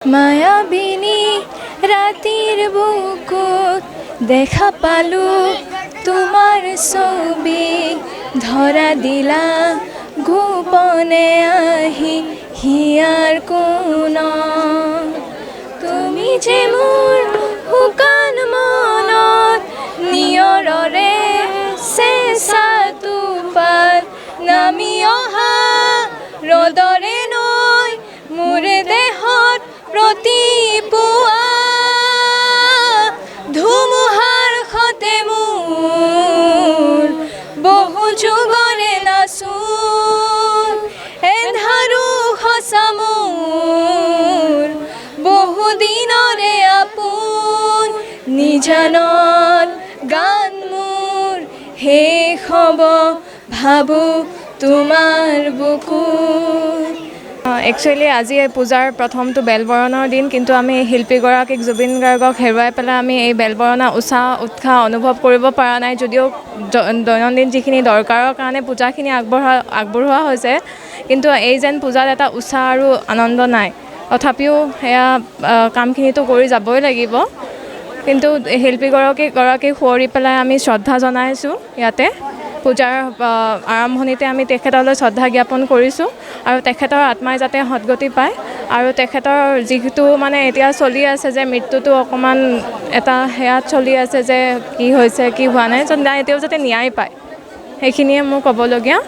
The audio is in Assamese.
মায়াবিনী ৰাতিৰ বুকুত দেখা পালো তোমাৰ ছবি ধৰা দিলা গোপনে আহি হিয়াৰ কোণত তুমি যে মোৰ শুকান মনত নিয়ৰৰে চেঁচা টোপাল নামি অহা ৰ'দৰে নৈ মোৰ দেহত প্ৰতিপুৱা ধুমুহাৰ সতে মোৰ বহু যুগৰে নাচোন এন্ধাৰো সঁচা মোৰ বহু দিনৰে আপোন নিজানত গান মোৰ শেষ হ'ব ভাবোঁ তোমাৰ বুকুত। একচুৱেলি আজি এই পূজাৰ প্ৰথমটো বেলবৰণৰ দিন, কিন্তু আমি শিল্পীগৰাকীক জুবিন গাৰ্গক হেৰুৱাই পেলাই আমি এই বেলবৰণা উৎসাহ অনুভৱ কৰিব পৰা নাই। যদিও দৈনন্দিন যিখিনি দৰকাৰৰ কাৰণে পূজাখিনি আগবঢ়োৱা হৈছে, কিন্তু এই যেন পূজাত এটা উৎসাহ আৰু আনন্দ নাই। তথাপিও সেয়া কামখিনিতো কৰি যাবই লাগিব। কিন্তু শিল্পীগৰাকীক সুঁৱৰি পেলাই আমি শ্ৰদ্ধা জনাইছোঁ। ইয়াতে পূজাৰ আৰম্ভণিতে আমি তেখেতলৈ শ্ৰদ্ধা জ্ঞাপন কৰিছোঁ আৰু তেখেতৰ আত্মাই যাতে সদ্গতি পায় আৰু তেখেতৰ যিটো মানে এতিয়া চলি আছে যে মৃত্যুটো অকণমান এটা সেয়াত চলি আছে যে কি হৈছে কি হোৱা নাই, এতিয়াও যাতে ন্যায় পায়, সেইখিনিয়ে মোৰ ক'বলগীয়া।